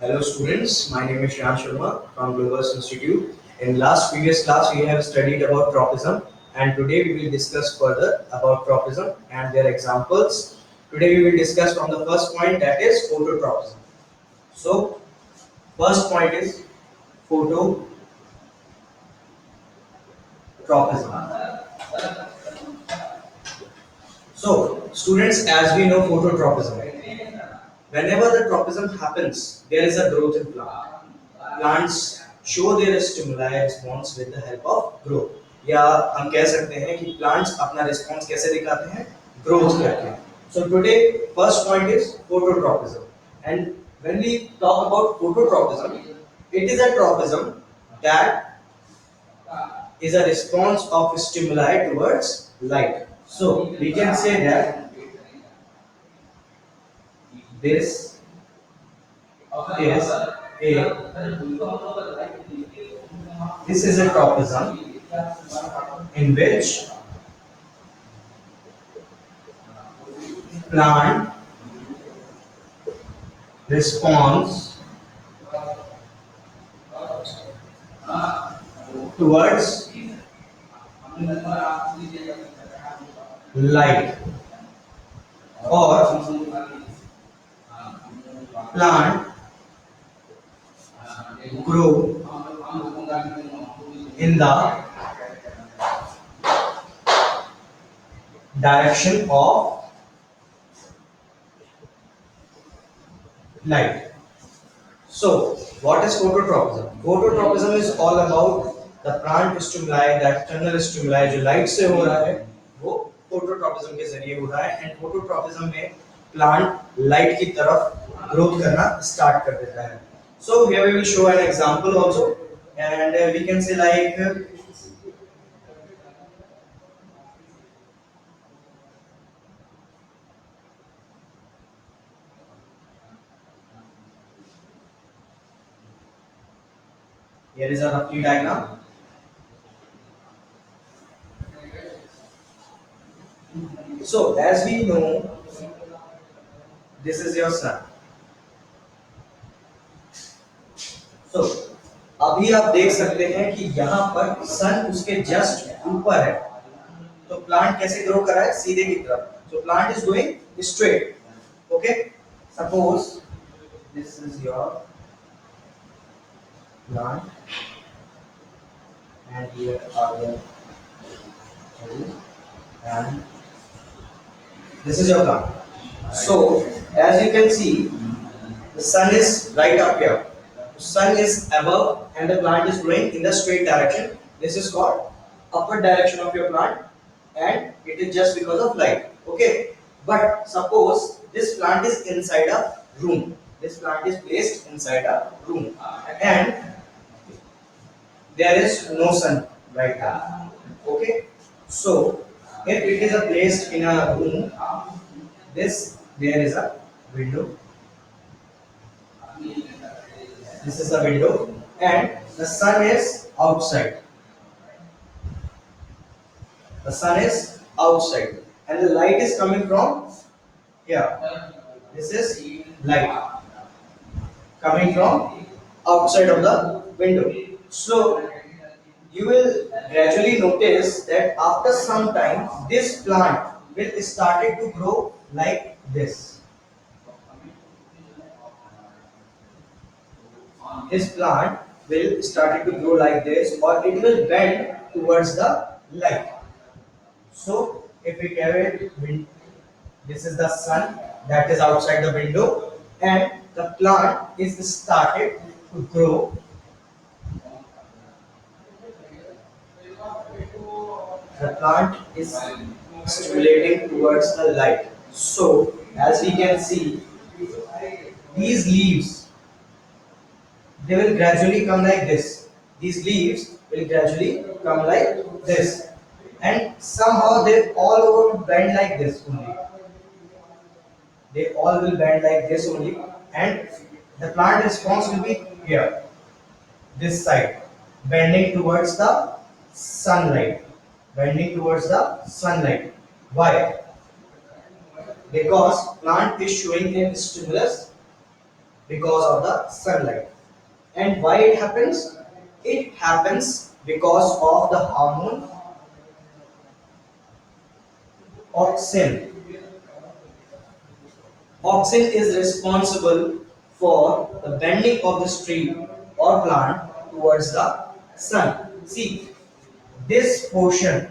Hello students, my name is Shyam Sharma from Globus Institute. In last previous class we have studied about tropism and today we will discuss further about tropism and their examples. Today we will discuss from the first point, that is phototropism. So first point is phototropism. So students, as we know phototropism, whenever the tropism happens there is a growth in plant. Plants show their stimuli response with the help of growth. या हम कह सकते हैं कि plants अपना response कैसे दिखाते हैं, growth करके. So today first point is phototropism, and when we talk about phototropism, it is a tropism that is a response of stimuli towards light. So we can say that this is a tropism in which plant responds towards light, or plant grow in the direction of light. So, what is phototropism? Phototropism is all about the plant stimuli, the external stimuli जो light से हो रहा है, वो phototropism के जरिए हो रहा है, and phototropism में plant light की तरफ growth करना start कर देता है. So here we will show an example also, and we can say like here is a roughly diagram. So as we know, this is your sun. So अभी आप देख सकते हैं कि यहाँ पर सन उसके जस्ट ऊपर है, तो प्लांट कैसे ग्रो कर रहा है, सीधे की तरफ. So plant is going straight. Okay, suppose this is your plant and here are the trees, and this is your plant. So as you can see, the sun is right up here. The sun is above and the plant is growing in the straight direction. This is called upward direction of your plant, and it is just because of light. Okay, but suppose this plant is inside a room. This plant is placed inside a room and there is no sun right now. Okay, so if it is placed in a room, there is a window. This is the window and the sun is outside. The sun is outside and the light is coming from here. This is light coming from outside of the window. So you will gradually notice that after some time this plant will started to grow like this. This plant will start to grow like this, or it will bend towards the light. So if we carry it, this is the sun that is outside the window, and the plant is started to grow. The plant is stimulating towards the light. So as we can see, these leaves, they will gradually come like this. These leaves will gradually come like this, and somehow they all over bend like this only. They all will bend like this only, and the plant response will be here, this side, bending towards the sunlight. Bending towards the sunlight. Why? Because plant is showing a stimulus because of the sunlight. And why it happens? It happens because of the hormone auxin. Auxin is responsible for the bending of this tree or plant towards the sun. See, this portion,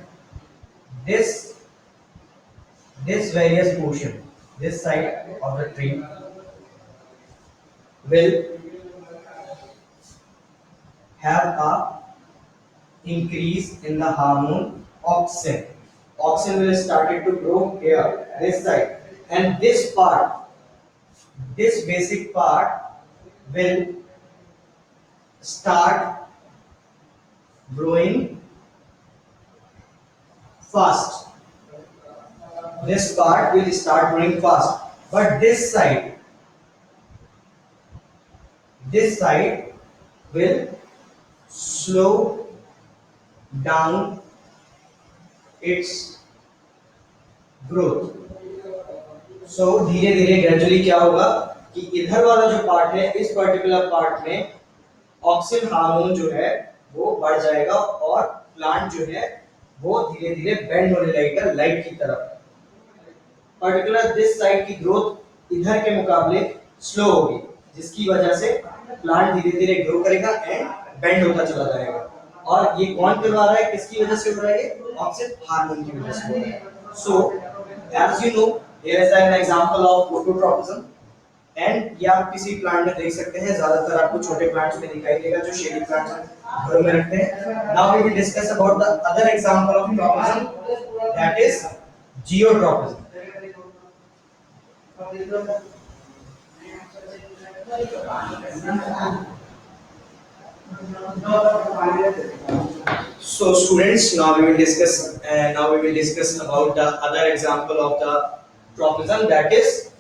this this various portion, this side of the tree will have a increase in the hormone auxin. Auxin will started to grow here, this side, and this part, this basic part will start growing fast. This part will start growing fast, but this side will slow down its growth. So धीरे धीरे gradually क्या होगा कि इधर वाला जो part है, इस पर्टिकुलर पार्ट में ऑक्सिन हार्मोन जो है वो बढ़ जाएगा और प्लांट जो है वो धीरे धीरे बेंड होने लगेगा लाइट की तरफ. पर्टिकुलर दिस साइड की ग्रोथ इधर के मुकाबले स्लो होगी, जिसकी वजह से प्लांट धीरे धीरे ग्रो करेगा एंड बेंड होता चला जाएगा. और ये कौन करवा रहा है, किसकी वजह से हो रहा है? ये ऑक्सिन हार्मोन की वजह से हो रहा है. सो as you know, here is an example of phototropism. And ये आप किसी प्लांट में देख सकते हैं, ज्यादातर आपको छोटे प्लांट्स में दिखाई देगा जो शेडी प्लांट्स घरों में रखते हैं. Now we will discuss about the other example of tropism, that is geotropism. So students, now we will discuss about the other example of the tropism, that is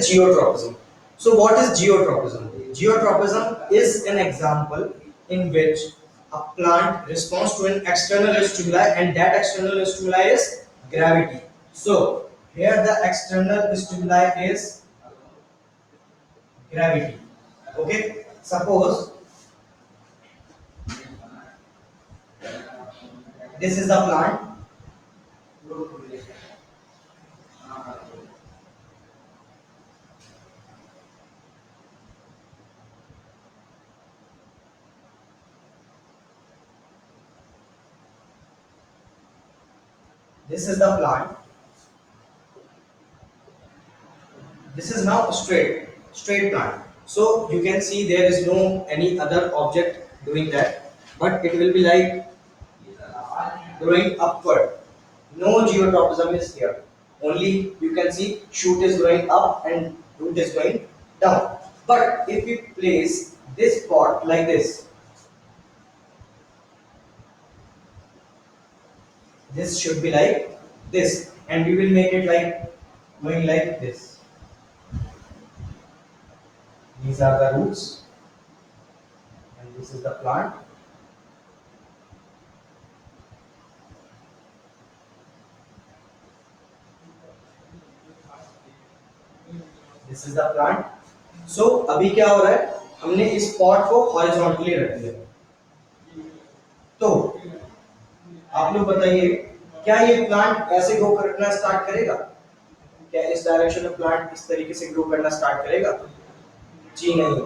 geotropism. So what is geotropism? Geotropism is an example in which a plant responds to an external stimuli, and that external stimuli is gravity. So here the external stimuli is gravity. Okay, suppose this is the plant. This is the plant. This is now straight plant. So you can see there is no any other object doing that, but it will be like growing upward. No geotropism is here. Only you can see shoot is growing up and root is going down. But if we place this pot like this should be like this, and we will make it like going like this. These are the roots, and this is the plant. This is the plant. So अभी क्या हो रहा है, हमने इस pot को horizontally रख दिया. तो आप लोग बताइए, क्या ये प्लांट ऐसे ग्रो करना स्टार्ट करेगा? क्या इस डायरेक्शन में प्लांट इस तरीके से ग्रो करना स्टार्ट करेगा? जी नहीं,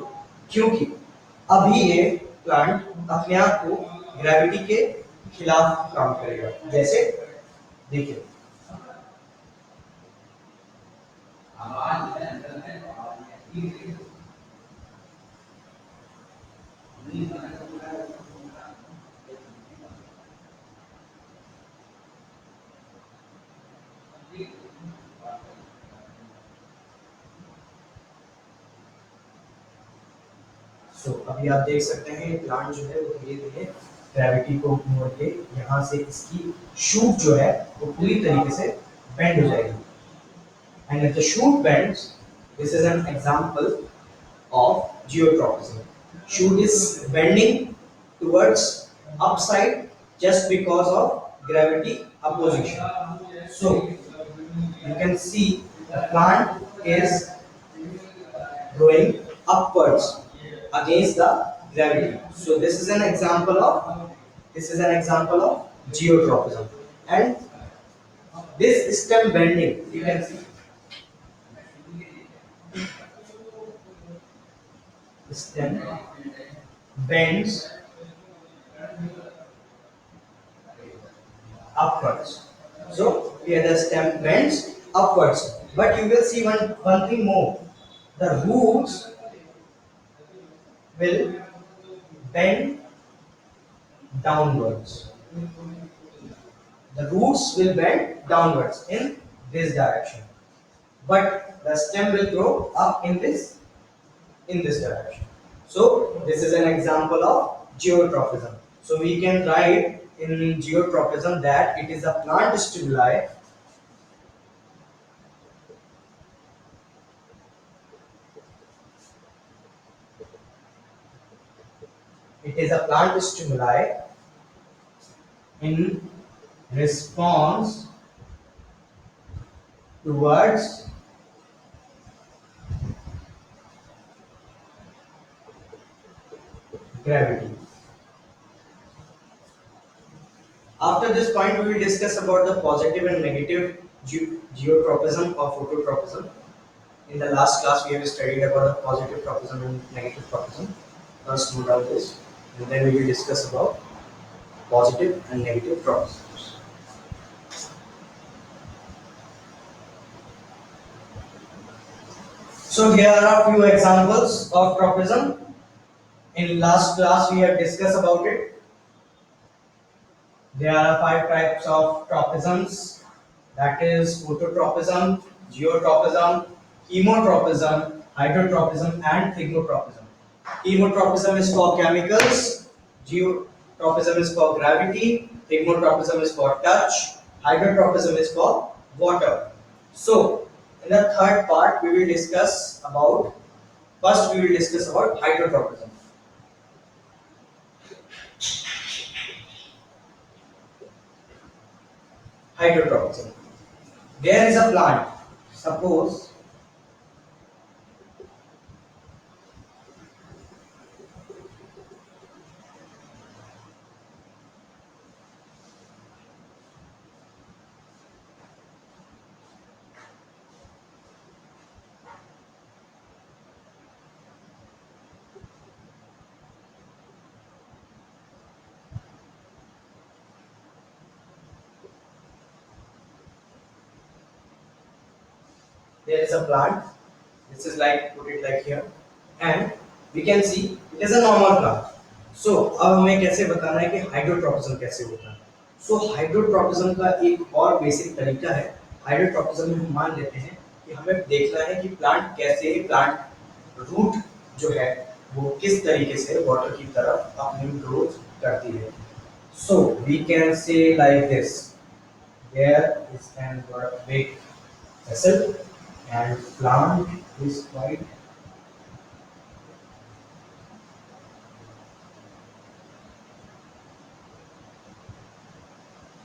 क्योंकि अभी ये प्लांट अपने आप को ग्रेविटी के खिलाफ काम करेगा. जैसे देखिए, अभी आप देख सकते हैं प्लांट जो है वो धीरे धीरे ग्रेविटी को मोड़ के यहाँ से इसकी शूट जो है वो पूरी तरीके से बेंड हो जाएगी. And if the shoot bends, this is an example of geotropism. Shoot is bending towards upside just because of gravity opposition. So you can see the plant is growing upwards against the gravity. So this is an example of geotropism. And this stem bending, you can see the stem bends upwards. So here the stem bends upwards. But you will see one thing more. The roots will bend downwards. The roots will bend downwards in this direction. But the stem will grow up in this direction. So this is an example of geotropism. So we can write in geotropism that it is a plant stimuli. It is a plant stimuli in response towards gravity. After this point, we will discuss about the positive and negative geotropism or phototropism. In the last class, we have studied about the positive tropism and negative tropism. First, note down this, and then we will discuss about positive and negative tropisms. So here are a few examples of tropism. In last class, we have discussed about it. There are 5 types of tropisms, that is phototropism, geotropism, chemotropism, hydrotropism, and thigmotropism. Chemotropism is for chemicals, geotropism is for gravity, thigmotropism is for touch, hydrotropism is for water. So, in the third part, we will discuss about, first we will discuss about hydrotropism. Hydrotropism. There is a plant, suppose there is a plant. This is like, put it like here, and we can see it is a normal plant. So अब हमें कैसे बताना है कि hydrotropism कैसे होता है. सो hydrotropism का एक और बेसिक तरीका है. हाइड्रोट्रोपिज्म में हम मान लेते हैं कि हमें देखना है कि प्लांट रूट जो है वो किस तरीके से वाटर की तरफ अपनी ग्रोथ करती है. So we can say like this, there is an big vessel and plant is quite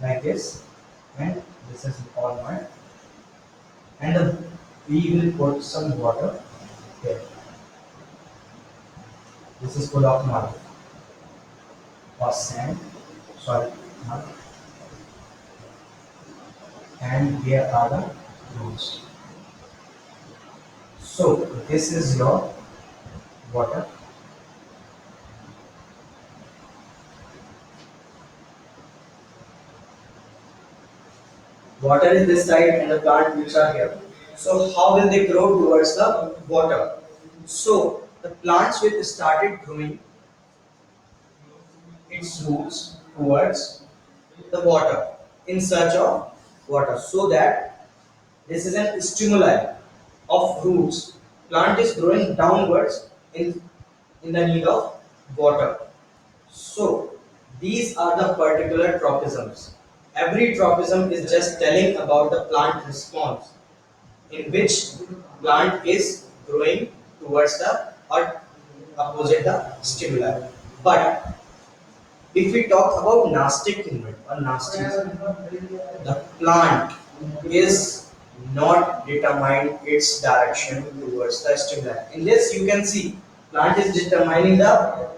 like this, and this is all mud, and we will put some water here. This is full of mud or sand, sorry, mud, and here are the roots. So this is your water. Water is this side and the plant roots are here. So how will they grow towards the water? So the plants will started growing its roots towards the water, in search of water, so that this is an stimuli of roots. Plant is growing downwards in the need of water. So these are the particular tropisms. Every tropism is just telling about the plant response, in which plant is growing towards the or opposite the stimuli. But If we talk about nastic movement or nastic, the plant is not determine its direction towards the stimuli. In this, you can see plant is determining the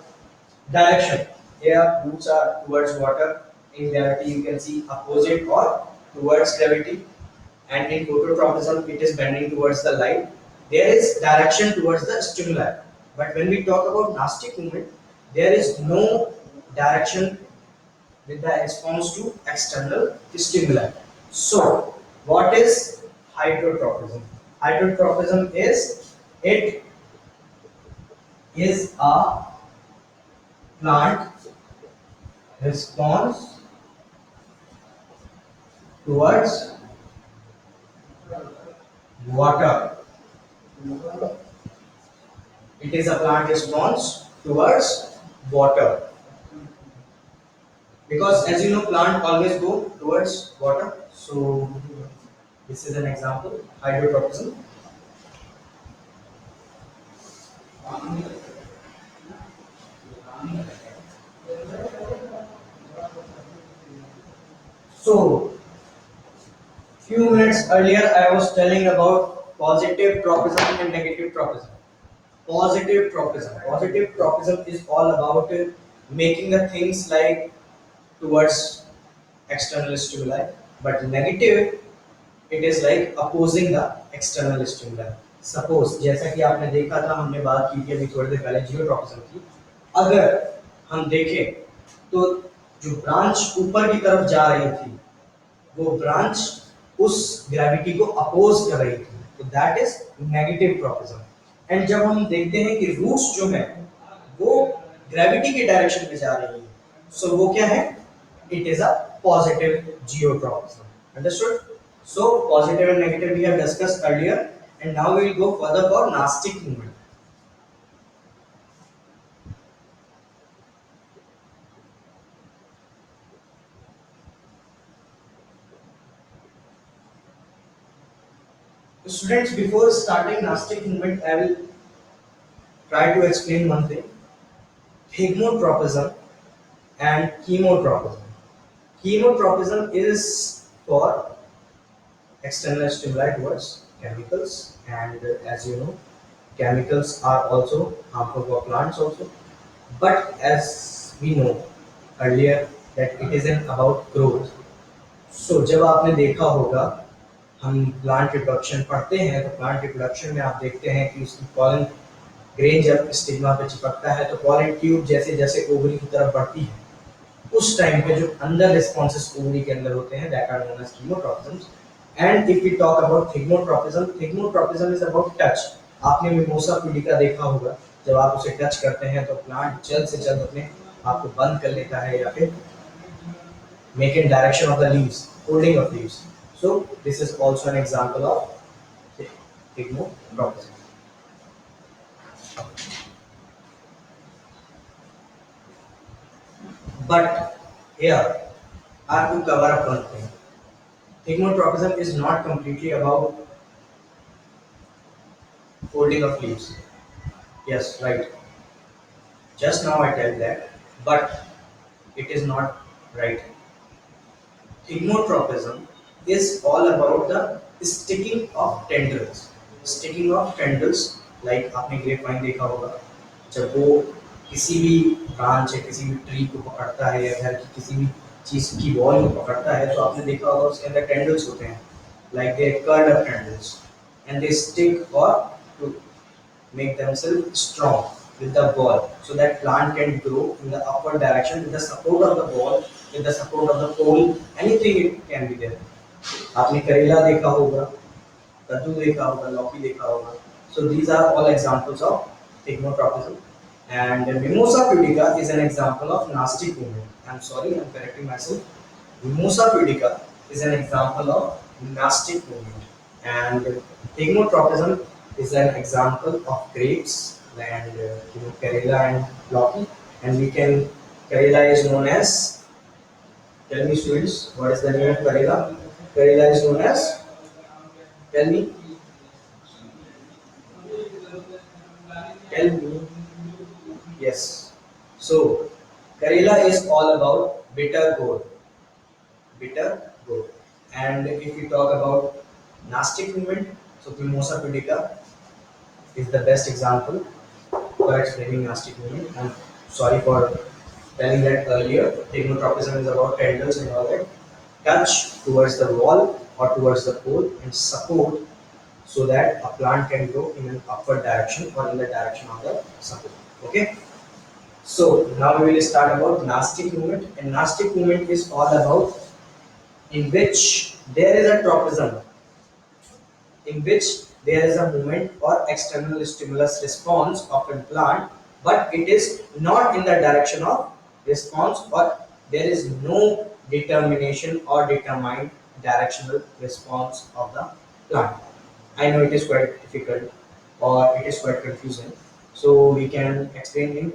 direction. Here, roots are towards water. In gravity, you can see opposite or towards gravity. And in phototropism, it is bending towards the light. There is direction towards the stimuli. But when we talk about nastic movement, there is no direction with the response to external stimuli. So, what is hydrotropism? Hydrotropism is it is a plant response towards water. It is a plant response towards water. Because as you know, plant always go towards water. So this is an example, hydrotropism. So few minutes earlier I was telling about positive tropism and negative tropism. Positive tropism. Positive tropism is all about making the things like towards external stimuli, but negative it is like opposing the external stimuli. Suppose जैसा कि आपने देखा था, हमने बात की थी अभी थोड़ी देर पहले जियोट्रॉपिज्म की. अगर हम देखें तो जो ब्रांच ऊपर की तरफ जा रही थी वो ब्रांच उस ग्रेविटी को अपोज कर रही थी, तो that is negative tropism. And जब हम देखते हैं कि रूट्स जो है वो ग्रेविटी के डायरेक्शन में जा रही है, सो वो क्या है, it is a positive geotropism. Understood? So positive and negative we have discussed earlier, and now we will go further for nastic movement. Students, before starting nastic movement, I will try to explain one thing: thigmotropism and chemotropism. Chemotropism is for external stimuli towards chemicals, and as you know, chemicals are also harmful for plants also. But as we know earlier that it isn't about growth. So जब आपने देखा होगा, हम plant reproduction पढ़ते हैं तो plant reproduction में आप देखते हैं कि उसकी पॉलन ग्रेन जब स्टिग्मा पे चिपकता है तो पॉलन ट्यूब जैसे जैसे ओवरी की तरफ बढ़ती है, उस टाइम पे जो अंदर रिस्पॉन्सेस ओवरी के अंदर होते हैं that are known as chemotropisms. And if we talk about thigmotropism, thigmotropism is about touch. आपने मिमोसा पुडिका देखा होगा, जब आप उसे टच करते हैं तो प्लांट जल्द से जल्द अपने आप को बंद कर लेता है या फिर make in direction of the leaves, holding of leaves. So this is also an example of thigmotropism. But here I have to cover up one thing. Thigmotropism is not completely about folding of leaves. Yes, right. Just now I tell that, but it is not right. Thigmotropism is all about the sticking of tendrils. Sticking of tendrils, like आपने grapevine देखा होगा, जब वो किसी भी branch या किसी भी ट्री को पकड़ता है या घर की किसी भी चीज की वॉल को पकड़ता है तो आपने देखा होगा उसके अंदर टेंडल्स होते हैं, like they curl up tendrils and they stick or to make themselves strong with the ball so that plant can grow in the upward direction with the support of the ball, with the support of the pole, anything it can be there. आपने करेला देखा होगा, कद्दू देखा होगा, लौकी देखा होगा. So these are all examples of thigmotropism. And Mimosa pudica is an example of nastic movement. I'm sorry, I'm correcting myself. Mimosa pudica is an example of nastic movement. And thigmotropism is an example of grapes and Karela and Loki. And we can, Karela is known as, tell me students, what is the name of Karela? Karela is known as, tell me, tell me. Yes. So Karela is all about bitter gourd, bitter gourd. And if we talk about nastic movement, so Mimosa pudica is the best example for explaining nastic movement. I'm sorry for telling that earlier. Technotropism is about tendrils and all that. Touch towards the wall or towards the pole and support so that a plant can grow in an upward direction or in the direction of the support. Okay. So now we will start about nastic movement, and nastic movement is all about in which there is a tropism, in which there is a movement or external stimulus response of a plant, but it is not in the direction of response, or there is no determination or determined directional response of the plant. I know it is quite difficult or it is quite confusing, so we can explain in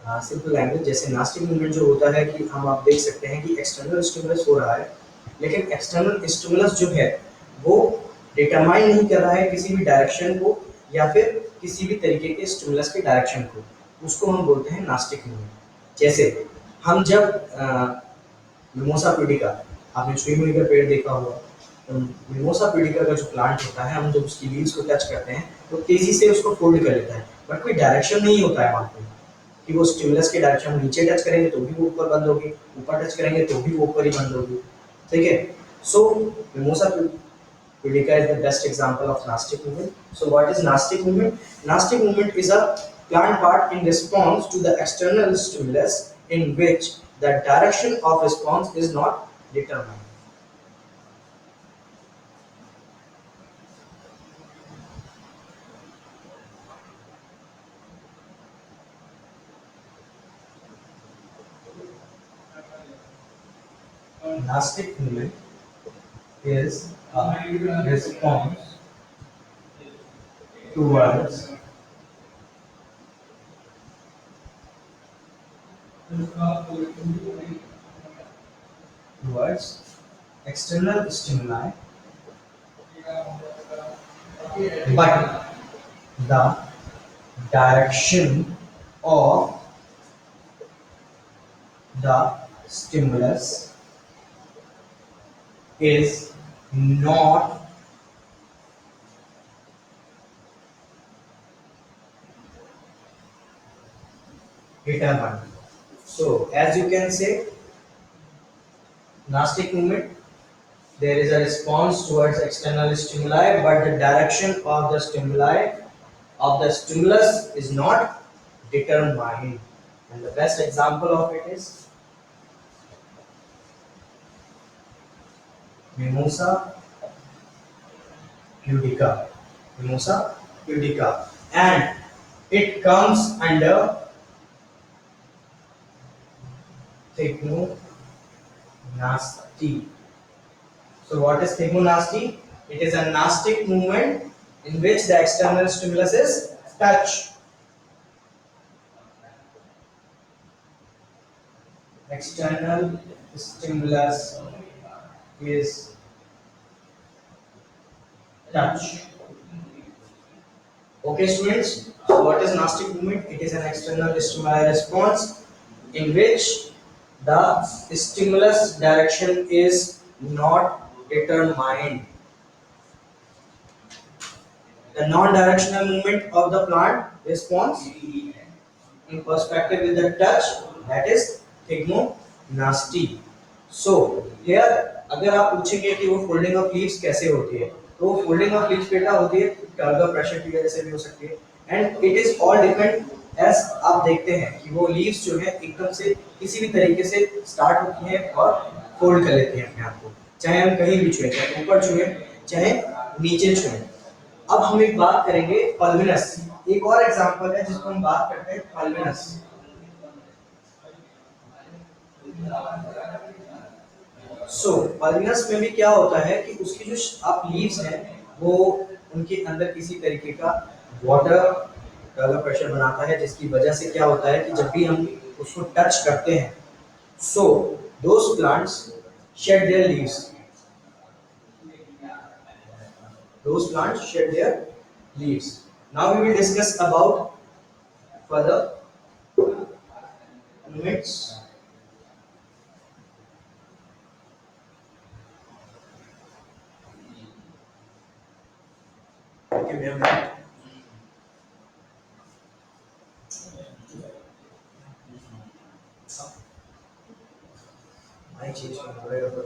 simple language. जैसे nastic movement जो होता है कि हम आप देख सकते हैं कि एक्सटर्नल स्टिमुलस हो रहा है, लेकिन एक्सटर्नल स्टिमुलस जो है वो डिटरमाइन नहीं कर रहा है किसी भी डायरेक्शन को या फिर किसी भी तरीके के स्टिमुलस के डायरेक्शन को. उसको हम बोलते हैं नास्टिक मूवमेंट. जैसे हम जब मिमोसा पुडिका, आपने चुईमुई का पेड़ देखा होगा, तो मिमोसा पुडिका का जो प्लांट होता है, हम जब उसकी लीव्स को टच करते हैं तो तेजी से उसको फोल्ड कर लेता है, बट कोई डायरेक्शन नहीं होता है वहाँ पे कि वो स्टिमुलस के डायरेक्शन में नीचे टच करेंगे तो भी वो ऊपर बंद होगी, ऊपर टच करेंगे तो भी वो ऊपर ही बंद होगी. ठीक है. So mimosa pudica is the best example of nastic movement. So what is nastic movement? Nastic movement is a plant part in response to the external stimulus in which the direction of response is not determined. Nastic movement is a response towards external stimuli, but the direction of the stimulus is not determined. So, as you can say, nastic movement, there is a response towards external stimuli, but the direction of the stimuli of the stimulus is not determined. And the best example of it is Mimosa pudica. Mimosa pudica. And it comes under thigmonasty. So what is thigmonasty? It is a nastic movement in which the external stimulus is touch. External stimulus is touch. Okay, students. So what is nastic movement? It is an external stimuli response in which the stimulus direction is not determined. The non-directional movement of the plant response in perspective with the touch, that is thigmonasty. So here अगर आप पूछेंगे कि वो folding of leaves कैसे होती है, तो वो फोल्डिंग ऑफ लीव्स बेटा होती है टर्गर प्रेशर की वजह से भी हो सकती है. And it is all depend, as आप देखते हैं कि वो लीव्स जो है एकदम से किसी भी तरीके से स्टार्ट होती हैं और फोल्ड कर लेती हैं अपने आप को, चाहे हम कहीं भी छुएं, चाहे ऊपर छुएं चाहे नीचे छुएं. अब हम एक बात करेंगे पल्विनस. एक और एग्जांपल है जिसको हम बात करते हैं पल्विनस. सो पल्विनस में भी क्या होता है कि उसकी जो आप लीव्स हैं वो उनके अंदर किसी तरीके का वाटर का प्रेशर बनाता है, जिसकी वजह से क्या होता है कि जब भी हम उसको टच करते हैं, so those plants shed their leaves. Those plants shed their leaves. Now we will discuss about further movements give me a minute. I change my whatever.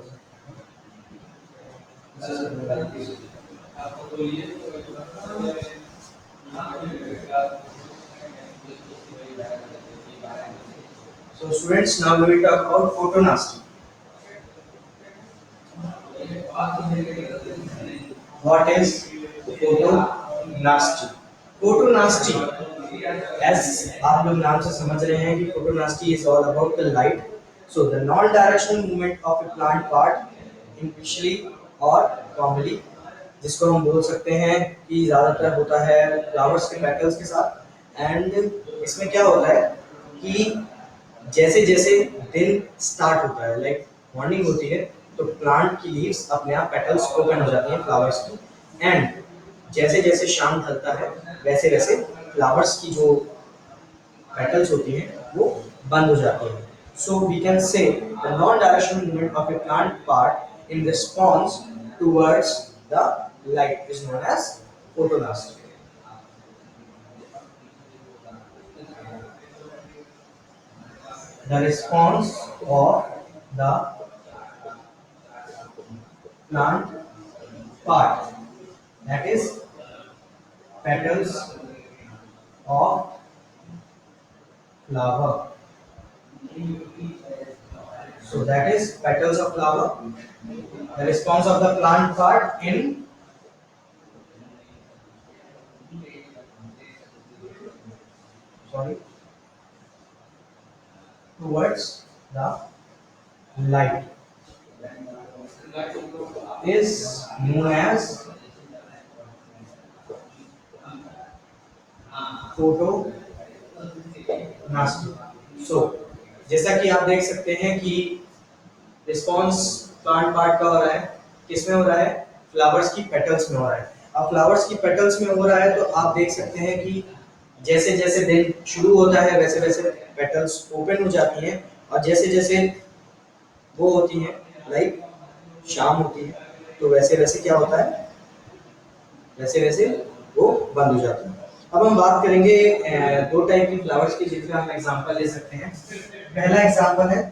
This is a new. So students, now we will talk about photonasty. What is photonasty? Photonasty, as आप लोग नाम से समझ रहे हैं कि photonasty is all about the light. So the non-directional movement of a plant part initially or commonly, जिसको हम बोल सकते हैं कि ज़्यादातर होता है फ्लावर्स के पेटल्स के साथ. एंड इसमें क्या होता है कि जैसे जैसे दिन स्टार्ट होता है, लाइक मॉर्निंग होती है, तो प्लांट की लीव्स अपने आप पेटल्स ओपन हो जाती हैं फ्लावर्स की. एंड जैसे जैसे शाम ढलता है वैसे वैसे फ्लावर्स की जो पेटल्स होती हैं वो बंद हो जाती हैं. So we can say the non directional movement of a plant part in response towards the light is known as photonasty. The response of the plant part, that is petals of flower. So that is petals of flower. The response of the plant part in towards the light is known as photonasty. So जैसा कि आप देख सकते हैं कि response plant part का हो रहा है, किस में हो रहा है? फ्लावर्स की पेटल्स में हो रहा है. अब फ्लावर्स की पेटल्स में हो रहा है तो आप देख सकते हैं कि जैसे जैसे दिन शुरू होता है वैसे वैसे पेटल्स ओपन हो जाती हैं, और जैसे जैसे वो होती हैं लाइक शाम होती है तो वैसे वैसे क्या होता है, वैसे वैसे वो बंद हो जाती है. अब हम बात करेंगे दो टाइप की फ्लावर्स की जिनका हम एग्जांपल ले सकते हैं. पहला एग्जांपल है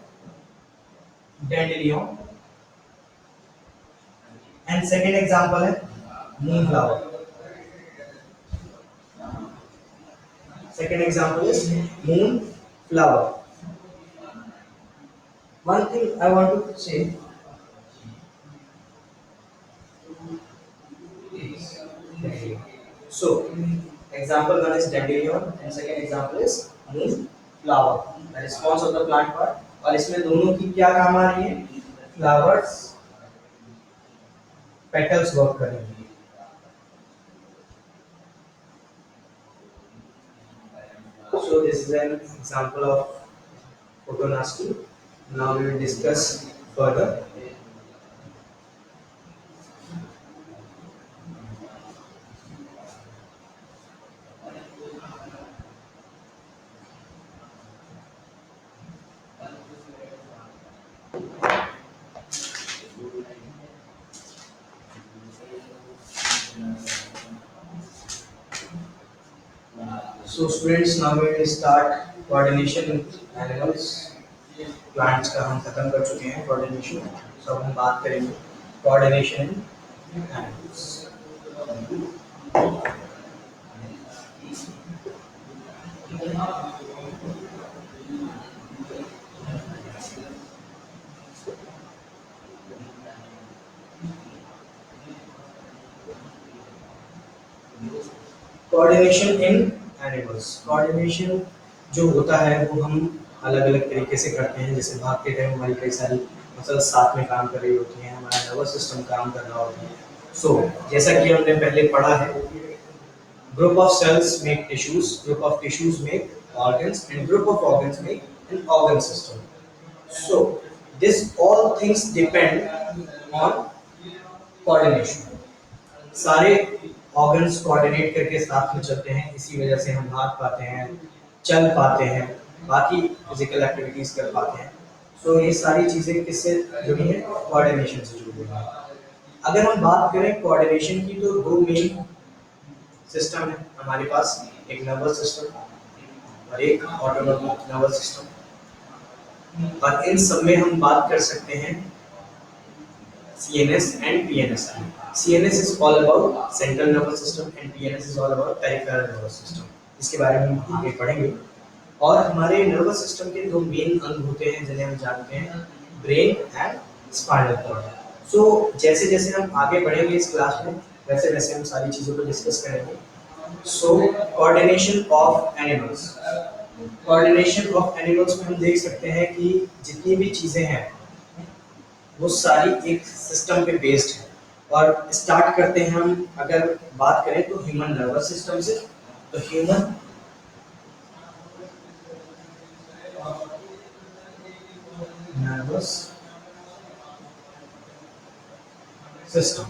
डैंडेलियन एंड सेकंड एग्जांपल है moon flower. Second example is moon flower. One thing I want to say, so example one is dandelion and second example is moon flower. The response of the plant part, और इसमें दोनों की क्या काम आ रही है? Flowers petals work करेंगी. So this is an example of photonasty. Now we will discuss further. So students, now we will start coordination with animals. Plants का हम खत्म कर चुके हैं coordination. So हम बात करेंगे coordination in animals. Coordination in animals. Coordination जो होता है वो हम अलग अलग तरीके से करते हैं. जैसे भागते टाइम हमारी कई सारी मसल्स साथ में काम कर रही होती हैं, हमारा नर्वस सिस्टम काम कर रहा होता है. सो जैसा कि हमने पहले पढ़ा है, group of cells make tissues, group of tissues make organs and group of organs make an organ system. So this all things depend on coordination. सारे ऑर्गन्स कोऑर्डिनेट करके साथ में चलते हैं, इसी वजह से हम भाग पाते हैं, चल पाते हैं. बाकी फिजिकल एक्टिविटीज कर पाते हैं। सो ये सारी चीज़ें किससे जुड़ी हैं? कोऑर्डिनेशन से जुड़ी हैं। अगर हम बात करें कोऑर्डिनेशन की, तो दो मेन सिस्टम है हमारे पास, एक नर्वस सिस्टम और एक ऑटोनॉमिक नर्वस सिस्टम। और इन सब में हम बात कर सकते हैं CNS and PNS की। CNS is all about central nervous system and PNS is all about peripheral nervous system। इसके बारे में हम आगे पढ़ेंगे। और हमारे नर्वस सिस्टम के दो मेन अंग होते हैं जिन्हें हम जानते हैं, ब्रेन एंड स्पाइनल कॉर्ड। सो जैसे जैसे हम आगे बढ़ेंगे इस क्लास में, वैसे वैसे हम सारी चीज़ों को डिस्कस करेंगे। So coordination of animals. Coordination of animals में हम देख सकते हैं कि जितनी भी चीज़ें हैं वो सारी एक सिस्टम पे बेस्ड है। और स्टार्ट करते हैं हम, अगर बात करें तो ह्यूमन नर्वस सिस्टम से। तो human nervous system,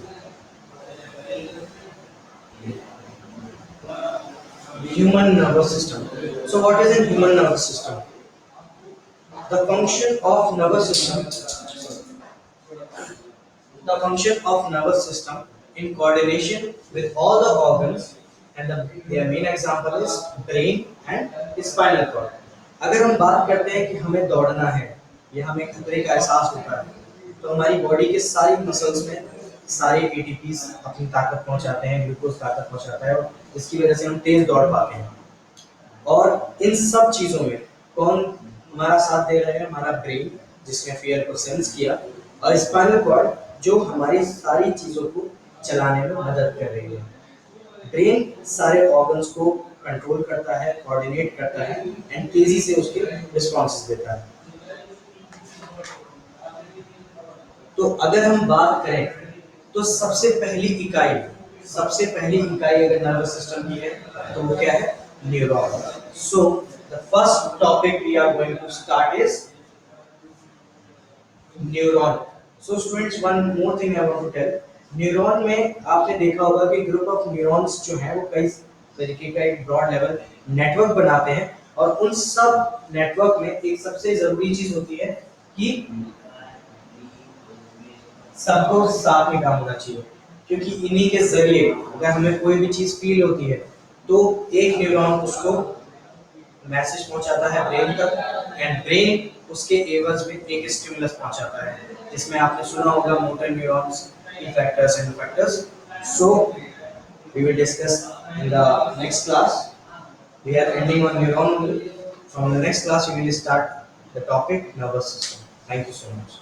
human nervous system. So what is a human nervous system? The function of nervous system, in coordination with all the organs, and their main example is brain and spinal cord. अगर हम बात करते हैं कि हमें दौड़ना है या हमें खतरे का एहसास होता है, तो हमारी बॉडी के सारी मसल्स में सारे ATPs अपनी ताकत पहुंचाते हैं, ग्लूकोज ताकत पहुंचाता है, और इसकी वजह से हम तेज दौड़ पाते हैं। और इन सब चीज़ों में कौन हमारा साथ दे रहा है? हमारा ब्रेन, जिसने फियर को सेंस किया, और स्पाइनल कॉर्ड जो हमारी सारी चीज़ों को चलाने में मदद कर रही है। ब्रेन सारे ऑर्गन्स को कंट्रोल करता है, कोऑर्डिनेट करता है एंड तेजी से उसके रिस्पॉन्सेस देता है। तो अगर हम बात करें तो सबसे पहली इकाई अगर नर्वस सिस्टम की है तो वो क्या है? Neuron. So the first topic we are going to start is neuron. So students, one more thing I want to tell. Neuron में आपने देखा होगा कि ग्रुप ऑफ न्यूरॉन्स जो है वो कई तरीके का एक ब्रॉड लेवल नेटवर्क बनाते हैं, और उन सब नेटवर्क में एक सबसे जरूरी चीज होती है कि सबको साथ में काम होना चाहिए, क्योंकि इन्हीं के जरिए अगर हमें कोई भी चीज फील होती है तो एक न्यूरॉन उसको मैसेज पहुंचाता है ब्रेन तक, एंड ब्रेन उसके एवज में एक स्टिमुलस पहुंचाता है, जिसमें आपने सुना होगा motor neurons, effectors and effectors. So we will discuss in the next class. We are ending on neuron only. From the next class we will start the topic nervous system. Thank you so much.